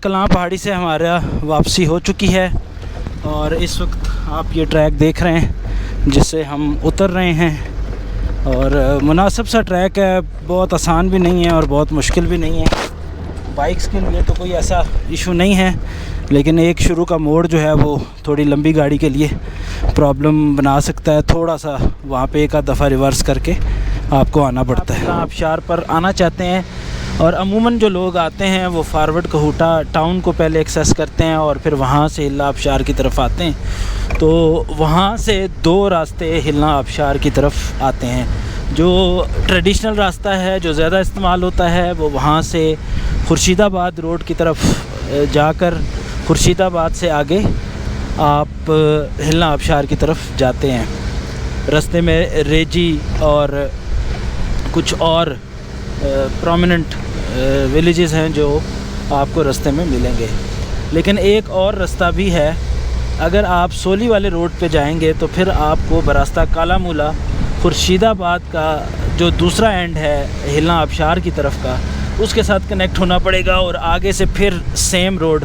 कलां पहाड़ी से हमारा वापसी हो चुकी है और इस वक्त आप ये ट्रैक देख रहे हैं जिससे हम उतर रहे हैं। और मुनासिब सा ट्रैक है, बहुत आसान भी नहीं है और बहुत मुश्किल भी नहीं है। बाइक्स के लिए तो कोई ऐसा इशू नहीं है, लेकिन एक शुरू का मोड़ जो है वो थोड़ी लंबी गाड़ी के लिए प्रॉब्लम बना सकता है। थोड़ा सा वहाँ पे एक आध दफ़ा रिवर्स करके आपको आना पड़ता है। आप आबशार पर आना चाहते हैं और अमूमन जो लोग आते हैं वो फारवर्ड कहूटा टाउन को पहले एक्सेस करते हैं और फिर वहाँ से हिल्ला आबशार की तरफ आते हैं। तो वहाँ से दो रास्ते हिल्ला आबशार की तरफ आते हैं। जो ट्रेडिशनल रास्ता है जो ज़्यादा इस्तेमाल होता है वो वहाँ से खुर्शीदाबाद रोड की तरफ जाकर खुर्शीदाबाद से आगे आप हिल्ला आबशार की तरफ जाते हैं। रास्ते में रेजी और कुछ और प्रोमिनेंट विलेजेस हैं जो आपको रास्ते में मिलेंगे। लेकिन एक और रास्ता भी है, अगर आप सोली वाले रोड पे जाएंगे तो फिर आपको बरास्ता काला मूला खुर्शीदाबाद का जो दूसरा एंड है हिल्ला आबशार की तरफ का, उसके साथ कनेक्ट होना पड़ेगा और आगे से फिर सेम रोड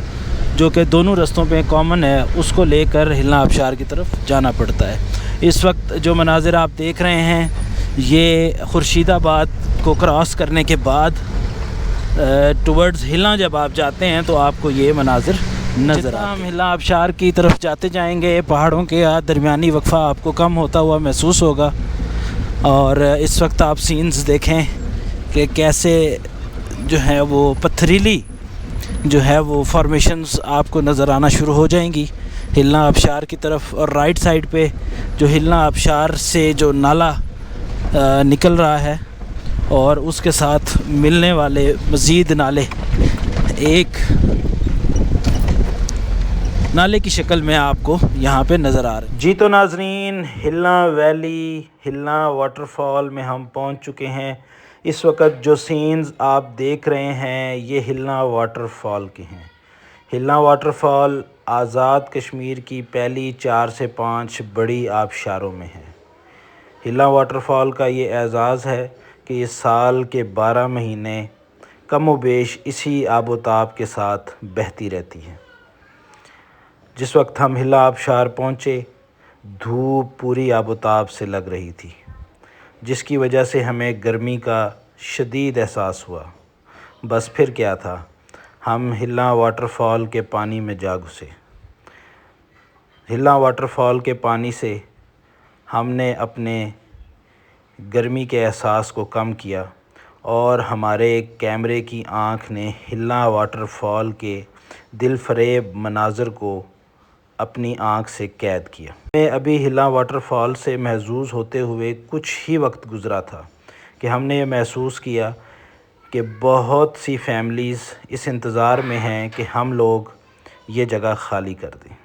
जो कि दोनों रास्तों पे कॉमन है उसको लेकर हिल्ला आबशार की तरफ जाना पड़ता है। इस वक्त जो मनाज़िर आप देख रहे हैं ये खुर्शीदाबाद को क्रॉस करने के बाद टुवर्ड्स हिल्ला जब आप जाते हैं तो आपको ये मनाज़िर नज़र आते हैं। हम हिल्ला आबशार की तरफ जाते जाएंगे, पहाड़ों के दरमियानी वक्फ़ा आपको कम होता हुआ महसूस होगा। और इस वक्त आप सीन्स देखें कि कैसे जो है वो पथरीली जो है वो फॉर्मेशंस आपको नज़र आना शुरू हो जाएंगी हिल्ला आबशार की तरफ। और राइट साइड पे जो हिल्ला आबशार से जो नाला निकल रहा है और उसके साथ मिलने वाले मज़ीद नाले एक नाले की शक्ल में आपको यहाँ पे नज़र आ रहे हैं। जी तो नाजरीन, हिल्ला वैली हिल्ला वाटरफॉल में हम पहुँच चुके हैं। इस वक्त जो सीन्स आप देख रहे हैं ये हिल्ला वाटरफॉल के हैं। हिल्ला वाटरफॉल आज़ाद कश्मीर की पहली 4 से 5 बड़ी आबशारों में है। हिल्ला वाटरफॉल का ये एज़ाज़ है कि ये साल के 12 महीने कम व बेश इसी आबोताब के साथ बहती रहती है। जिस वक्त हम हिल्ला आबशार पहुँचे धूप पूरी आबोताब से लग रही थी, जिसकी वजह से हमें गर्मी का शदीद एहसास हुआ। बस फिर क्या था, हम हिल्ला वाटरफॉल के पानी में जा घुसे। हिल्ला वाटरफॉल के पानी से हमने अपने गर्मी के एहसास को कम किया और हमारे कैमरे की आँख ने हिल्ला वाटरफॉल के दिलफरेब मनाज़र को अपनी आँख से कैद किया। मैं अभी हिल्ला वाटरफॉल से महजूज़ होते हुए कुछ ही वक्त गुज़रा था कि हमने ये महसूस किया कि बहुत सी फैमिलीज़ इस इंतज़ार में हैं कि हम लोग ये जगह ख़ाली कर दें।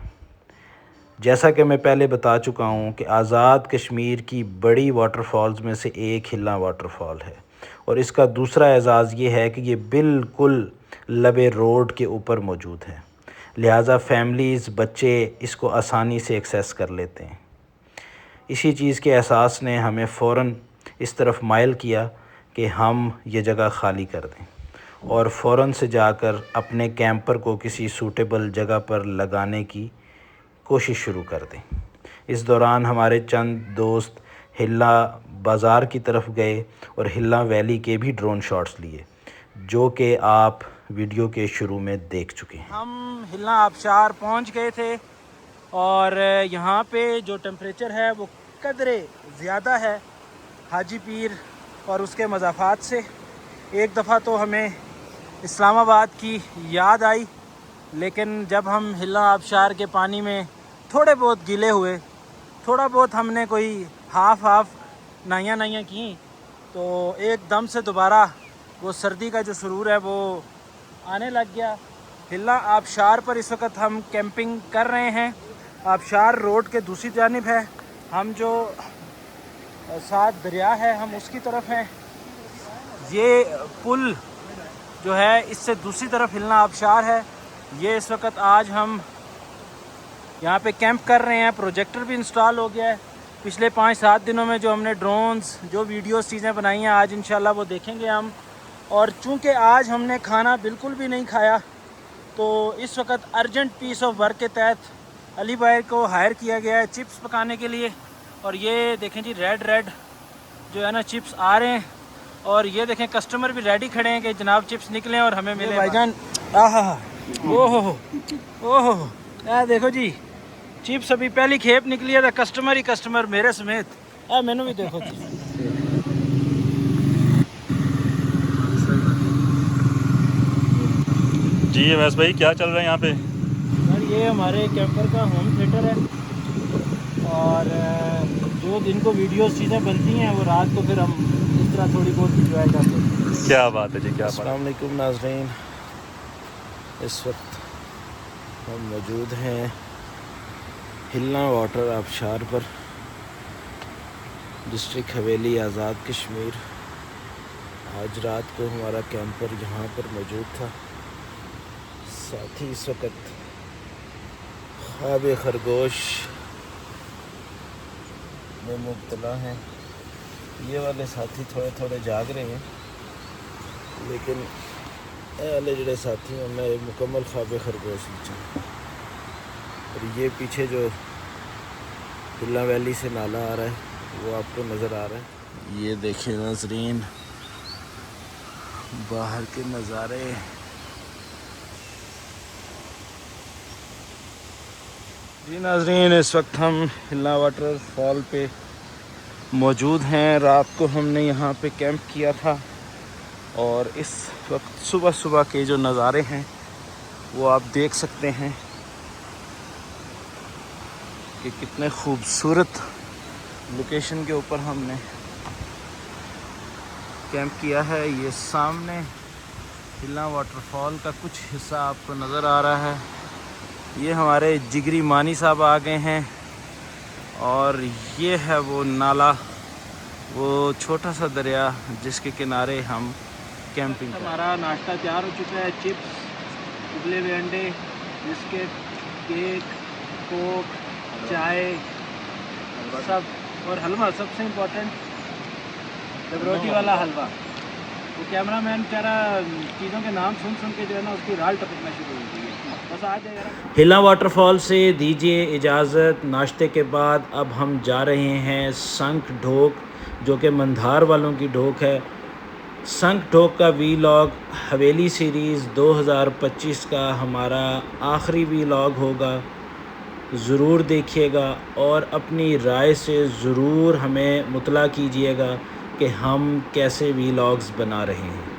जैसा कि मैं पहले बता चुका हूँ कि आज़ाद कश्मीर की बड़ी वाटरफॉल्स में से एक हिल्ला वाटरफॉल है और इसका दूसरा एज़ाज़ ये है कि ये बिल्कुल लबे रोड के ऊपर मौजूद है, लिहाजा फैमिलीज़ बच्चे इसको आसानी से एक्सेस कर लेते हैं। इसी चीज़ के एहसास ने हमें फ़ौरन इस तरफ माइल किया कि हम ये जगह ख़ाली कर दें और फ़ौरन से जाकर अपने कैंपर को किसी सूटेबल जगह पर लगाने की कोशिश शुरू कर दें। इस दौरान हमारे चंद दोस्त हिल्ला बाज़ार की तरफ गए और हिल्ला वैली के भी ड्रोन शॉट्स लिए, जो कि आप वीडियो के शुरू में देख चुके हैं। हम हिल्ला आबशार पहुंच गए थे और यहाँ पे जो टेम्परेचर है वो कदरे ज़्यादा है हाजी पीर और उसके मज़ाफ़ात से। एक दफ़ा तो हमें इस्लामाबाद की याद आई, लेकिन जब हम हिल्ला आबशार के पानी में थोड़े बहुत गीले हुए, थोड़ा बहुत हमने कोई हाफ नहाइयाँ की, तो एकदम से दोबारा वो सर्दी का जो सुरूर है वो आने लग गया। हिल्ला आबशार पर इस वक्त हम कैंपिंग कर रहे हैं। आबशार रोड के दूसरी जानिब है, हम जो साथ दरिया है हम उसकी तरफ हैं। ये पुल जो है इससे दूसरी तरफ हिल्ला आबशार है। ये इस वक्त आज हम यहाँ पे कैंप कर रहे हैं। प्रोजेक्टर भी इंस्टॉल हो गया है। पिछले 5-7 दिनों में जो हमने ड्रोन्स जो वीडियोस चीज़ें बनाई हैं आज इंशाल्लाह वो देखेंगे हम। और चूँकि आज हमने खाना बिल्कुल भी नहीं खाया तो इस वक्त अर्जेंट पीस ऑफ वर्क के तहत अली भाई को हायर किया गया है चिप्स पकाने के लिए। और ये देखें जी रेड जो है ना चिप्स आ रहे हैं, और ये देखें कस्टमर भी रेडी खड़े हैं कि जनाब चिप्स निकलें और हमें मिले। भाईजान आहा ओहो देखो जी चिप्स अभी पहली खेप निकली है, कस्टमर ही कस्टमर मेरे समेत। मैनू भी देखो जी। जी वैस भाई क्या चल रहा है यहाँ पे? सर ये हमारे कैंपर का होम थिएटर है, और जो दिन को वीडियोस चीज़ें बनती हैं वो रात को फिर हम इस तरह थोड़ी बहुत इंजॉय करते हैं। क्या बात है जी, क्या बात है। अस्सलाम वालेकुम नाज़रीन, इस वक्त हम मौजूद हैं हिलना वाटर आबशार पर, डिस्ट्रिक्ट हवेली आज़ाद कश्मीर। आज रात को हमारा कैंपर यहाँ पर मौजूद था। साथ ही इस वक्त ख्वाब खरगोश में मुब्तला हैं। ये वाले साथी थोड़े थोड़े जाग रहे हैं, लेकिन ये वाले जोड़े साथी हैं मैं मुकम्मल ख्वाब खरगोश नीचे। और ये पीछे जो हिल्ला वैली से नाला आ रहा है वो आपको नज़र आ रहा है। ये देखें नाज़रीन बाहर के नज़ारे। जी नाज़रीन, इस वक्त हम हिल्ला वाटर फॉल पे मौजूद हैं। रात को हमने यहाँ पे कैंप किया था, और इस वक्त सुबह के जो नज़ारे हैं वो आप देख सकते हैं कि कितने खूबसूरत लोकेशन के ऊपर हमने कैंप किया है। ये सामने हिल्ला वाटरफॉल का कुछ हिस्सा आपको नज़र आ रहा है। ये हमारे जिगरी मानी साहब आ गए हैं, और ये है वो नाला, वो छोटा सा दरिया जिसके किनारे हम कैंपिंग। हमारा नाश्ता तैयार हो चुका है। चिप्स, उबले हुए अंडे, बिस्किट, केक, कोक, चाय सब, और हलवा सबसे इम्पोर्टेंट डबरोटी वाला हलवा। वो कैमरा मैन बेचारा चीज़ों के नाम सुन के जो है ना उसकी राल टपकना शुरू हो गई है। बस आ जाएगा। हिल्ला वाटरफॉल से दीजिए इजाज़त। नाश्ते के बाद अब हम जा रहे हैं संख ढोक, जो कि मंधार वालों की ढोक है। संख ढोक का वीलॉग हवेली सीरीज़ 2025 का हमारा आखिरी वीलॉग होगा। ज़रूर देखिएगा और अपनी राय से ज़रूर हमें मुतला कीजिएगा कि हम कैसे वीलॉग्स बना रहे हैं।